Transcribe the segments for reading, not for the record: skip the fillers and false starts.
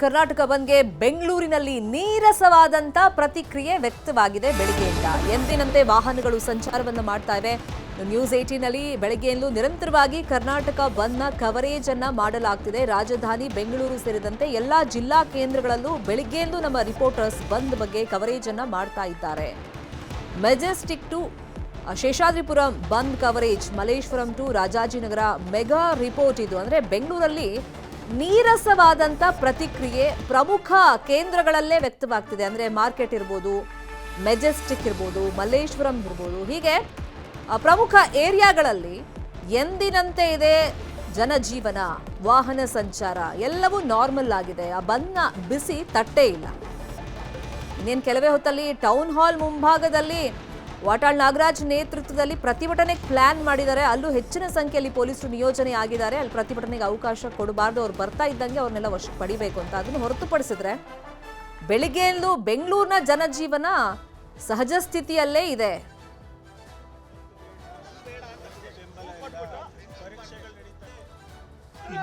ಕರ್ನಾಟಕ ಬಂದ್ಗೆ ಬೆಂಗಳೂರಿನಲ್ಲಿ ನೀರಸವಾದಂತ ಪ್ರತಿಕ್ರಿಯೆ ವ್ಯಕ್ತವಾಗಿದೆ ಬೆಳಗ್ಗೆಯಿಂದ. ಎಂದಿನಂತೆ ವಾಹನಗಳು ಸಂಚಾರವನ್ನು ಮಾಡ್ತಾ ಇವೆ. ನ್ಯೂಸ್ 18 ನಲ್ಲಿ ಬೆಳಗ್ಗೆಯಿಂದಲೂ ನಿರಂತರವಾಗಿ ಕರ್ನಾಟಕ ಬಂದ್ನ ಕವರೇಜ್ ಅನ್ನ ಮಾಡಲಾಗ್ತಿದೆ. ರಾಜಧಾನಿ ಬೆಂಗಳೂರು ಸೇರಿದಂತೆ ಎಲ್ಲಾ ಜಿಲ್ಲಾ ಕೇಂದ್ರಗಳಲ್ಲೂ ಬೆಳಗ್ಗೆಯಿಂದಲೂ ನಮ್ಮ ರಿಪೋರ್ಟರ್ಸ್ ಬಂದ್ ಬಗ್ಗೆ ಕವರೇಜ್ ಅನ್ನ ಮಾಡ್ತಾ ಇದ್ದಾರೆ. Majestic to Sheshadripuram bandh coverage, Malleshwaram to Rajajinagar mega report ಇದು. ಅಂದ್ರೆ ಬೆಂಗಳೂರಲ್ಲಿ ನೀರಸವಾದಂತ ಪ್ರತಿಕ್ರಿಯೆ ಪ್ರಮುಖ ಕೇಂದ್ರಗಳಲ್ಲೇ ವ್ಯಕ್ತವಾಗ್ತಿದೆ. ಅಂದ್ರೆ ಮಾರ್ಕೆಟ್ ಇರ್ಬೋದು, ಮೆಜೆಸ್ಟಿಕ್ ಇರ್ಬೋದು, ಮಲ್ಲೇಶ್ವರಂ ಇರ್ಬೋದು, ಹೀಗೆ ಪ್ರಮುಖ ಏರಿಯಾಗಳಲ್ಲಿ ಎಂದಿನಂತೆ ಇದೆ ಜನಜೀವನ, ವಾಹನ ಸಂಚಾರ ಎಲ್ಲವೂ ನಾರ್ಮಲ್ ಆಗಿದೆ. ಆ ಬಂದ್ನ ಬಿಸಿ ತಟ್ಟೇ ಇಲ್ಲ. ಇನ್ನೇನು ಕೆಲವೇ ಹೊತ್ತಲ್ಲಿ ಟೌನ್ ಹಾಲ್ ಮುಂಭಾಗದಲ್ಲಿ ವಾಟಾಳ್ ನಾಗರಾಜ್ ನೇತೃತ್ವದಲ್ಲಿ ಪ್ರತಿಭಟನೆ ಪ್ಲಾನ್ ಮಾಡಿದ್ದಾರೆ. ಅಲ್ಲೂ ಹೆಚ್ಚಿನ ಸಂಖ್ಯೆಯಲ್ಲಿ ಪೊಲೀಸರು ನಿಯೋಜನೆ ಆಗಿದ್ದಾರೆ. ಅಲ್ಲಿ ಪ್ರತಿಭಟನೆಗೆ ಅವಕಾಶ ಕೊಡಬಾರ್ದು, ಅವ್ರು ಬರ್ತಾ ಇದ್ದಂಗೆ ಅವ್ರನ್ನೆಲ್ಲ ವಶಕ್ಕೆ ಪಡಿಬೇಕು ಅಂತ. ಅದನ್ನು ಹೊರತುಪಡಿಸಿದ್ರೆ ಬೆಳಿಗ್ಗೆಯಲ್ಲೂ ಬೆಂಗಳೂರಿನ ಜನಜೀವನ ಸಹಜ ಸ್ಥಿತಿಯಲ್ಲೇ ಇದೆ.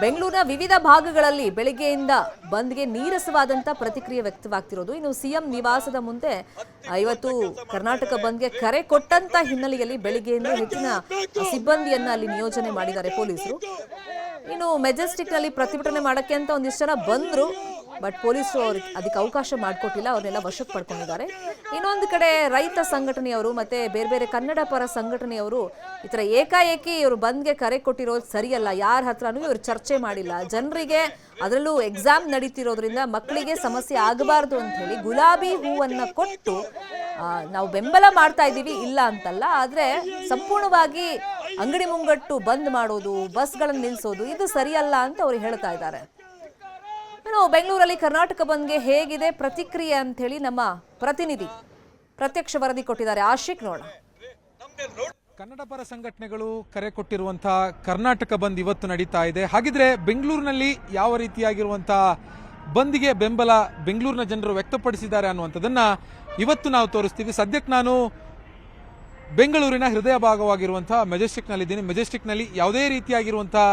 ಬೆಂಗಳೂರಿನ ವಿವಿಧ ಭಾಗಗಳಲ್ಲಿ ಬೆಳಗ್ಗೆಯಿಂದ ಬಂದ್ಗೆ ನೀರಸವಾದಂತ ಪ್ರತಿಕ್ರಿಯೆ ವ್ಯಕ್ತವಾಗ್ತಿರೋದು. ಇನ್ನು ಸಿಎಂ ನಿವಾಸದ ಮುಂದೆ ಇವತ್ತು ಕರ್ನಾಟಕ ಬಂದ್ಗೆ ಕರೆ ಕೊಟ್ಟಂತ ಹಿನ್ನೆಲೆಯಲ್ಲಿ ಬೆಳಗ್ಗೆಯಿಂದ ಹೆಚ್ಚಿನ ಸಿಬ್ಬಂದಿಯನ್ನ ಅಲ್ಲಿ ನಿಯೋಜನೆ ಮಾಡಿದ್ದಾರೆ ಪೊಲೀಸರು. ಇನ್ನು ಮೆಜೆಸ್ಟಿಕ್ ನಲ್ಲಿ ಪ್ರತಿಭಟನೆ ಮಾಡಕ್ಕೆ ಅಂತ ಒಂದಿಷ್ಟು ಜನ ಬಂದ್ರು, ಬಟ್ ಪೊಲೀಸರು ಅದಕ್ಕೆ ಅವಕಾಶ ಮಾಡಿಕೊಟ್ಟಿಲ್ಲ, ಅವ್ರನ್ನೆಲ್ಲ ವಶಕ್ಕೆ ಪಡ್ಕೊಂಡಿದ್ದಾರೆ. ಇನ್ನೊಂದು ಕಡೆ ರೈತ ಸಂಘಟನೆಯವರು ಮತ್ತೆ ಬೇರೆ ಬೇರೆ ಕನ್ನಡ ಪರ ಸಂಘಟನೆಯವರು ಈ ತರ ಏಕಾಏಕಿ ಇವರು ಬಂದ್ಗೆ ಕರೆ ಕೊಟ್ಟಿರೋದು ಸರಿಯಲ್ಲ, ಯಾರ ಹತ್ರನೂ ಇವರು ಚರ್ಚೆ ಮಾಡಿಲ್ಲ, ಜನರಿಗೆ ಅದರಲ್ಲೂ ಎಕ್ಸಾಮ್ ನಡೀತಿರೋದ್ರಿಂದ ಮಕ್ಕಳಿಗೆ ಸಮಸ್ಯೆ ಆಗಬಾರ್ದು ಅಂತ ಹೇಳಿ ಗುಲಾಬಿ ಹೂವನ್ನ ಕೊಟ್ಟು ನಾವು ಬೆಂಬಲ ಮಾಡ್ತಾ ಇದ್ದೀವಿ, ಇಲ್ಲ ಅಂತಲ್ಲ, ಆದ್ರೆ ಸಂಪೂರ್ಣವಾಗಿ ಅಂಗಡಿ ಮುಂಗಟ್ಟು ಬಂದ್ ಮಾಡೋದು, ಬಸ್ಗಳನ್ನು ನಿಲ್ಲಿಸೋದು ಇದು ಸರಿಯಲ್ಲ ಅಂತ ಅವ್ರು ಹೇಳ್ತಾ ಇದ್ದಾರೆ. ಬೆಂಗಳೂರಲ್ಲಿ ಕರ್ನಾಟಕ ಬಂದ್ಗೆ ಹೇಗಿದೆ ಪ್ರತಿಕ್ರಿಯೆ ಅಂತ ಹೇಳಿ ನಮ್ಮ ಪ್ರತಿನಿಧಿ ಪ್ರತ್ಯಕ್ಷ ವರದಿ ಕೊಟ್ಟಿದ್ದಾರೆ. ಆಶಿಕ್ ನೋಡ. ಕನ್ನಡ ಪರ ಸಂಘಟನೆಗಳು ಕರೆ ಕೊಟ್ಟಿರುವಂತಹ ಕರ್ನಾಟಕ ಬಂದ್ ಇವತ್ತು ನಡೀತಾ ಇದೆ. ಹಾಗಿದ್ರೆ ಬೆಂಗಳೂರಿನಲ್ಲಿ ಯಾವ ರೀತಿಯಾಗಿರುವಂತಹ ಬಂದ್ಗೆ ಬೆಂಬಲ ಬೆಂಗಳೂರಿನ ಜನರು ವ್ಯಕ್ತಪಡಿಸಿದ್ದಾರೆ ಅನ್ನುವಂಥದ್ದನ್ನ ಇವತ್ತು ನಾವು ತೋರಿಸ್ತೀವಿ. ಸದ್ಯಕ್ಕೆ ನಾನು ಬೆಂಗಳೂರಿನ ಹೃದಯ ಭಾಗವಾಗಿರುವಂತಹ ಮೆಜೆಸ್ಟಿಕ್ ನಲ್ಲಿ ಇದ್ದೀನಿ. ಮೆಜೆಸ್ಟಿಕ್ ನಲ್ಲಿ ಯಾವುದೇ ರೀತಿಯಾಗಿರುವಂತಹ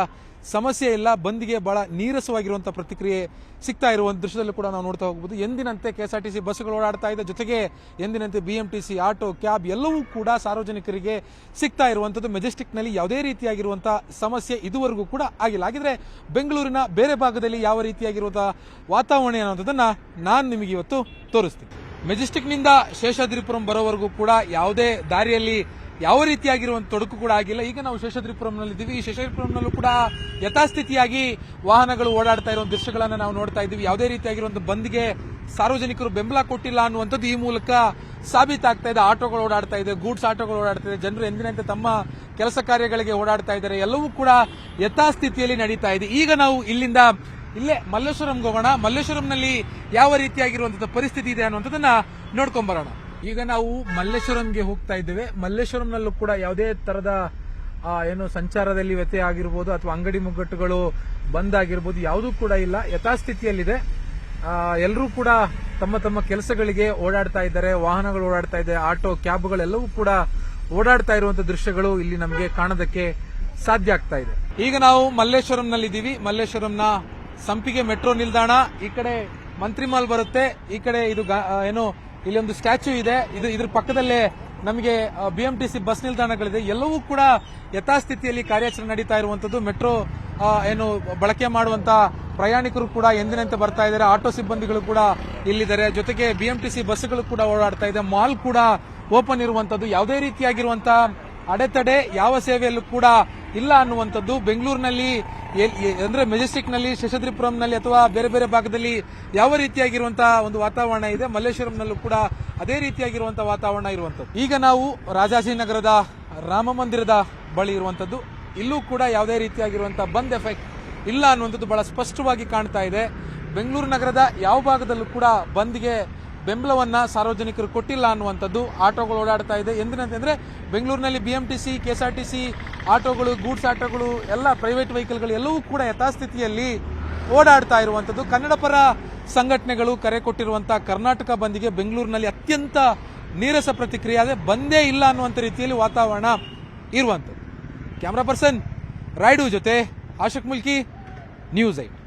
ಸಮಸ್ಯೆ ಇಲ್ಲ. ಬಂದ್ಗೆ ಬಹಳ ನೀರಸವಾಗಿರುವಂತಹ ಪ್ರತಿಕ್ರಿಯೆ ಸಿಗ್ತಾ ಇರುವಂತ ದೃಶ್ಯದಲ್ಲೂ ಕೂಡ ನಾವು ನೋಡ್ತಾ ಹೋಗಬಹುದು. ಎಂದಿನಂತೆ ಕೆಎಸ್ಆರ್ಟಿಸಿ ಬಸ್ಗಳು ಓಡಾಡ್ತಾ ಇದೆ, ಜೊತೆಗೆ ಎಂದಿನಂತೆ ಬಿಎಂಟಿಸಿ, ಆಟೋ, ಕ್ಯಾಬ್ ಎಲ್ಲವೂ ಕೂಡ ಸಾರ್ವಜನಿಕರಿಗೆ ಸಿಗ್ತಾ ಇರುವಂತದ್ದು. ಮೆಜೆಸ್ಟಿಕ್ ನಲ್ಲಿ ಯಾವುದೇ ರೀತಿಯಾಗಿರುವಂತಹ ಸಮಸ್ಯೆ ಇದುವರೆಗೂ ಕೂಡ ಆಗಿಲ್ಲ. ಹಾಗಿದ್ರೆ ಬೆಂಗಳೂರಿನ ಬೇರೆ ಭಾಗದಲ್ಲಿ ಯಾವ ರೀತಿಯಾಗಿರುವಂತಹ ವಾತಾವರಣ ಅನ್ನೋದನ್ನ ನಾನು ನಿಮಗೆ ಇವತ್ತು ತೋರಿಸ್ತೀನಿ. ಮೆಜೆಸ್ಟಿಕ್ ನಿಂದ ಶೇಷಾದ್ರಿಪುರಂ ಬರೋವರೆಗೂ ಕೂಡ ಯಾವುದೇ ದಾರಿಯಲ್ಲಿ ಯಾವ ರೀತಿಯಾಗಿರುವಂತ ತೊಡಕು ಕೂಡ ಆಗಿಲ್ಲ. ಈಗ ನಾವು ಶೇಷಾದ್ರಿಪುರಂನಲ್ಲಿದ್ದೀವಿ. ಈ ಶೇಷಾದ್ರಿಪುರಂನಲ್ಲೂ ಕೂಡ ಯಥಾಸ್ಥಿತಿಯಾಗಿ ವಾಹನಗಳು ಓಡಾಡ್ತಾ ಇರುವ ದೃಶ್ಯಗಳನ್ನ ನಾವು ನೋಡ್ತಾ ಇದ್ದೀವಿ. ಯಾವುದೇ ರೀತಿಯಾಗಿರುವಂತ ಬಂದ್ಗೆ ಸಾರ್ವಜನಿಕರು ಬೆಂಬಲ ಕೊಟ್ಟಿಲ್ಲ ಅನ್ನುವಂಥದ್ದು ಈ ಮೂಲಕ ಸಾಬೀತಾಗ್ತಾ ಇದೆ. ಆಟೋಗಳು ಓಡಾಡ್ತಾ ಇದೆ, ಗೂಡ್ಸ್ ಆಟೋಗಳು ಓಡಾಡ್ತಾ ಇದೆ, ಜನರು ಎಂದಿನಂತೆ ತಮ್ಮ ಕೆಲಸ ಕಾರ್ಯಗಳಿಗೆ ಓಡಾಡ್ತಾ ಇದ್ದಾರೆ. ಎಲ್ಲವೂ ಕೂಡ ಯಥಾಸ್ಥಿತಿಯಲ್ಲಿ ನಡೀತಾ ಇದೆ. ಈಗ ನಾವು ಇಲ್ಲಿಂದ ಇಲ್ಲೇ ಮಲ್ಲೇಶ್ವರಂಗೆ ಹೋಗೋಣ. ಮಲ್ಲೇಶ್ವರಂನಲ್ಲಿ ಯಾವ ರೀತಿಯಾಗಿರುವಂತಹ ಪರಿಸ್ಥಿತಿ ಇದೆ ಅನ್ನುವಂಥದ್ದನ್ನ ನೋಡ್ಕೊಂಡ್ ಬರೋಣ. ಈಗ ನಾವು ಮಲ್ಲೇಶ್ವರಂಗೆ ಹೋಗ್ತಾ ಇದ್ದೇವೆ. ಮಲ್ಲೇಶ್ವರಂನಲ್ಲೂ ಕೂಡ ಯಾವುದೇ ತರದ ಏನು ಸಂಚಾರದಲ್ಲಿ ವ್ಯತ್ಯಯ ಆಗಿರ್ಬೋದು ಅಥವಾ ಅಂಗಡಿ ಮುಗ್ಗಟ್ಟುಗಳು ಬಂದ್ ಆಗಿರ್ಬೋದು ಯಾವುದೂ ಕೂಡ ಇಲ್ಲ, ಯಥಾಸ್ಥಿತಿಯಲ್ಲಿದೆ. ಎಲ್ಲರೂ ಕೂಡ ತಮ್ಮ ತಮ್ಮ ಕೆಲಸಗಳಿಗೆ ಓಡಾಡ್ತಾ ಇದ್ದಾರೆ, ವಾಹನಗಳು ಓಡಾಡ್ತಾ ಇದೆ, ಆಟೋ, ಕ್ಯಾಬ್ಗಳೆಲ್ಲವೂ ಕೂಡ ಓಡಾಡ್ತಾ ಇರುವಂತಹ ದೃಶ್ಯಗಳು ಇಲ್ಲಿ ನಮಗೆ ಕಾಣೋದಕ್ಕೆ ಸಾಧ್ಯ ಆಗ್ತಾ ಇದೆ. ಈಗ ನಾವು ಮಲ್ಲೇಶ್ವರಂನಲ್ಲಿದ್ದೀವಿ. ಮಲ್ಲೇಶ್ವರಂನ ಸಂಪಿಗೆ ಮೆಟ್ರೋ ನಿಲ್ದಾಣ, ಈ ಕಡೆ ಮಂತ್ರಿ ಮಾಲ್ ಬರುತ್ತೆ, ಈ ಕಡೆ ಇದು ಏನು ಇಲ್ಲಿ ಒಂದು ಸ್ಟ್ಯಾಚ್ಯೂ ಇದೆ, ಇದ್ರ ಪಕ್ಕದಲ್ಲೇ ನಮಗೆ ಬಿಎಂಟಿಸಿ ಬಸ್ ನಿಲ್ದಾಣಗಳಿದೆ. ಎಲ್ಲವೂ ಕೂಡ ಯಥಾಸ್ಥಿತಿಯಲ್ಲಿ ಕಾರ್ಯಾಚರಣೆ ನಡೀತಾ ಇರುವಂತದ್ದು. ಮೆಟ್ರೋ ಏನು ಬಳಕೆ ಮಾಡುವಂತ ಪ್ರಯಾಣಿಕರು ಕೂಡ ಎಂದಿನಂತೆ ಬರ್ತಾ ಇದ್ದಾರೆ, ಆಟೋ ಸಿಬ್ಬಂದಿಗಳು ಕೂಡ ಇಲ್ಲಿದ್ದಾರೆ, ಜೊತೆಗೆ ಬಿಎಂಟಿಸಿ ಬಸ್ಗಳು ಕೂಡ ಓಡಾಡ್ತಾ ಇದೆ, ಮಾಲ್ ಕೂಡ ಓಪನ್ ಇರುವಂತದ್ದು. ಯಾವುದೇ ರೀತಿಯಾಗಿರುವಂತಹ ಅಡೆತಡೆ ಯಾವ ಸೇವೆಯಲ್ಲೂ ಕೂಡ ಇಲ್ಲ ಅನ್ನುವಂಥದ್ದು. ಬೆಂಗಳೂರಿನಲ್ಲಿ ಅಂದ್ರೆ ಮೆಜೆಸ್ಟಿಕ್ ನಲ್ಲಿ, ಶೇಷಾದ್ರಿಪುರಂನಲ್ಲಿ ಅಥವಾ ಬೇರೆ ಬೇರೆ ಭಾಗದಲ್ಲಿ ಯಾವ ರೀತಿಯಾಗಿರುವಂತಹ ಒಂದು ವಾತಾವರಣ ಇದೆ, ಮಲ್ಲೇಶ್ವರಂನಲ್ಲೂ ಕೂಡ ಅದೇ ರೀತಿಯಾಗಿರುವಂತಹ ವಾತಾವರಣ ಇರುವಂತದ್ದು. ಈಗ ನಾವು ರಾಜಾಜಿನಗರದ ರಾಮ ಮಂದಿರದ ಬಳಿ ಇರುವಂತದ್ದು. ಇಲ್ಲೂ ಕೂಡ ಯಾವುದೇ ರೀತಿಯಾಗಿರುವಂತಹ ಬಂದ್ ಎಫೆಕ್ಟ್ ಇಲ್ಲ ಅನ್ನುವಂಥದ್ದು ಬಹಳ ಸ್ಪಷ್ಟವಾಗಿ ಕಾಣ್ತಾ ಇದೆ. ಬೆಂಗಳೂರು ನಗರದ ಯಾವ ಭಾಗದಲ್ಲೂ ಕೂಡ ಬಂದ್ಗೆ ಬೆಂಬಲವನ್ನ ಸಾರ್ವಜನಿಕರು ಕೊಟ್ಟಿಲ್ಲ ಅನ್ನುವಂಥದ್ದು. ಆಟೋಗಳು ಓಡಾಡ್ತಾ ಇದೆ ಎಂದಿನಂತೆ. ಅಂದ್ರೆ ಬೆಂಗಳೂರಿನಲ್ಲಿ ಬಿಎಂಟಿಸಿ, ಕೆಎಸ್ಆರ್ಟಿಸಿ ಆಟೋಗಳು, ಗೂಡ್ಸ್ ಆಟೋಗಳು, ಎಲ್ಲ ಪ್ರೈವೇಟ್ ವೆಹಿಕಲ್ಗಳು ಎಲ್ಲವೂ ಕೂಡ ಯಥಾಸ್ಥಿತಿಯಲ್ಲಿ ಓಡಾಡ್ತಾ ಇರುವಂತದ್ದು. ಕನ್ನಡ ಪರ ಸಂಘಟನೆಗಳು ಕರೆ ಕೊಟ್ಟಿರುವಂತಹ ಕರ್ನಾಟಕ ಬಂದ್ಗೆ ಬೆಂಗಳೂರಿನಲ್ಲಿ ಅತ್ಯಂತ ನೀರಸ ಪ್ರತಿಕ್ರಿಯೆ ಆದ್ರೆ ಬಂದೇ ಇಲ್ಲ ಅನ್ನುವಂಥ ರೀತಿಯಲ್ಲಿ ವಾತಾವರಣ ಇರುವಂತದ್ದು. ಕ್ಯಾಮರಾ ಪರ್ಸನ್ ರಾಯ್ಡು ಜೊತೆ ಆಶಿಕ್ ಮುಲ್ಕಿ, ನ್ಯೂಸ್ 8.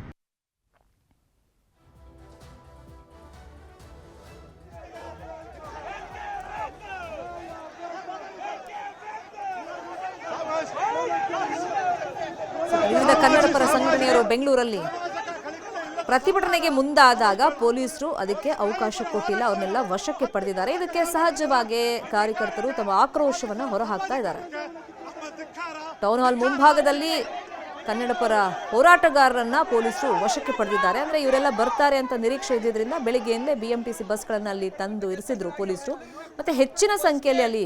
ವಿವಿಧ ಕನ್ನಡ ಪರ ಸಂಘಟನೆಯರು ಬೆಂಗಳೂರಲ್ಲಿ ಪ್ರತಿಭಟನೆಗೆ ಮುಂದಾದಾಗ ಪೊಲೀಸರು ಅದಕ್ಕೆ ಅವಕಾಶ ಕೊಟ್ಟಿಲ್ಲ, ಅವ್ರನ್ನೆಲ್ಲ ವಶಕ್ಕೆ ಪಡೆದಿದ್ದಾರೆ. ಇದಕ್ಕೆ ಸಹಜವಾಗಿ ಕಾರ್ಯಕರ್ತರು ತಮ್ಮ ಆಕ್ರೋಶವನ್ನು ಹೊರಹಾಕ್ತಾ ಇದ್ದಾರೆ. ಟೌನ್ ಹಾಲ್ ಮುಂಭಾಗದಲ್ಲಿ ಕನ್ನಡ ಪರ ಹೋರಾಟಗಾರರನ್ನ ಪೊಲೀಸರು ವಶಕ್ಕೆ ಪಡೆದಿದ್ದಾರೆ. ಅಂದ್ರೆ ಇವರೆಲ್ಲ ಬರ್ತಾರೆ ಅಂತ ನಿರೀಕ್ಷೆ ಇದ್ದಿದ್ರಿಂದ ಬೆಳಿಗ್ಗೆಯಿಂದಲೇ ಬಿಎಂಟಿಸಿ ಬಸ್ಗಳನ್ನ ಅಲ್ಲಿ ತಂದು ಇರಿಸಿದ್ರು ಪೊಲೀಸರು. ಮತ್ತೆ ಹೆಚ್ಚಿನ ಸಂಖ್ಯೆಯಲ್ಲಿ ಅಲ್ಲಿ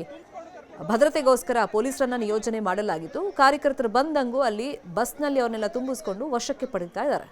ಭದ್ರತೆಗೋಸ್ಕರ ಪೊಲೀಸರನ್ನ ನಿಯೋಜನೆ ಮಾಡಲಾಗಿತ್ತು. ಕಾರ್ಯಕರ್ತರು ಬಂದಂಗೂ ಅಲ್ಲಿ ಬಸ್ನಲ್ಲಿ ಅವ್ರನ್ನೆಲ್ಲ ತುಂಬಿಸ್ಕೊಂಡು ವಶಕ್ಕೆ ಪಡಿತಾ ಇದ್ದಾರೆ.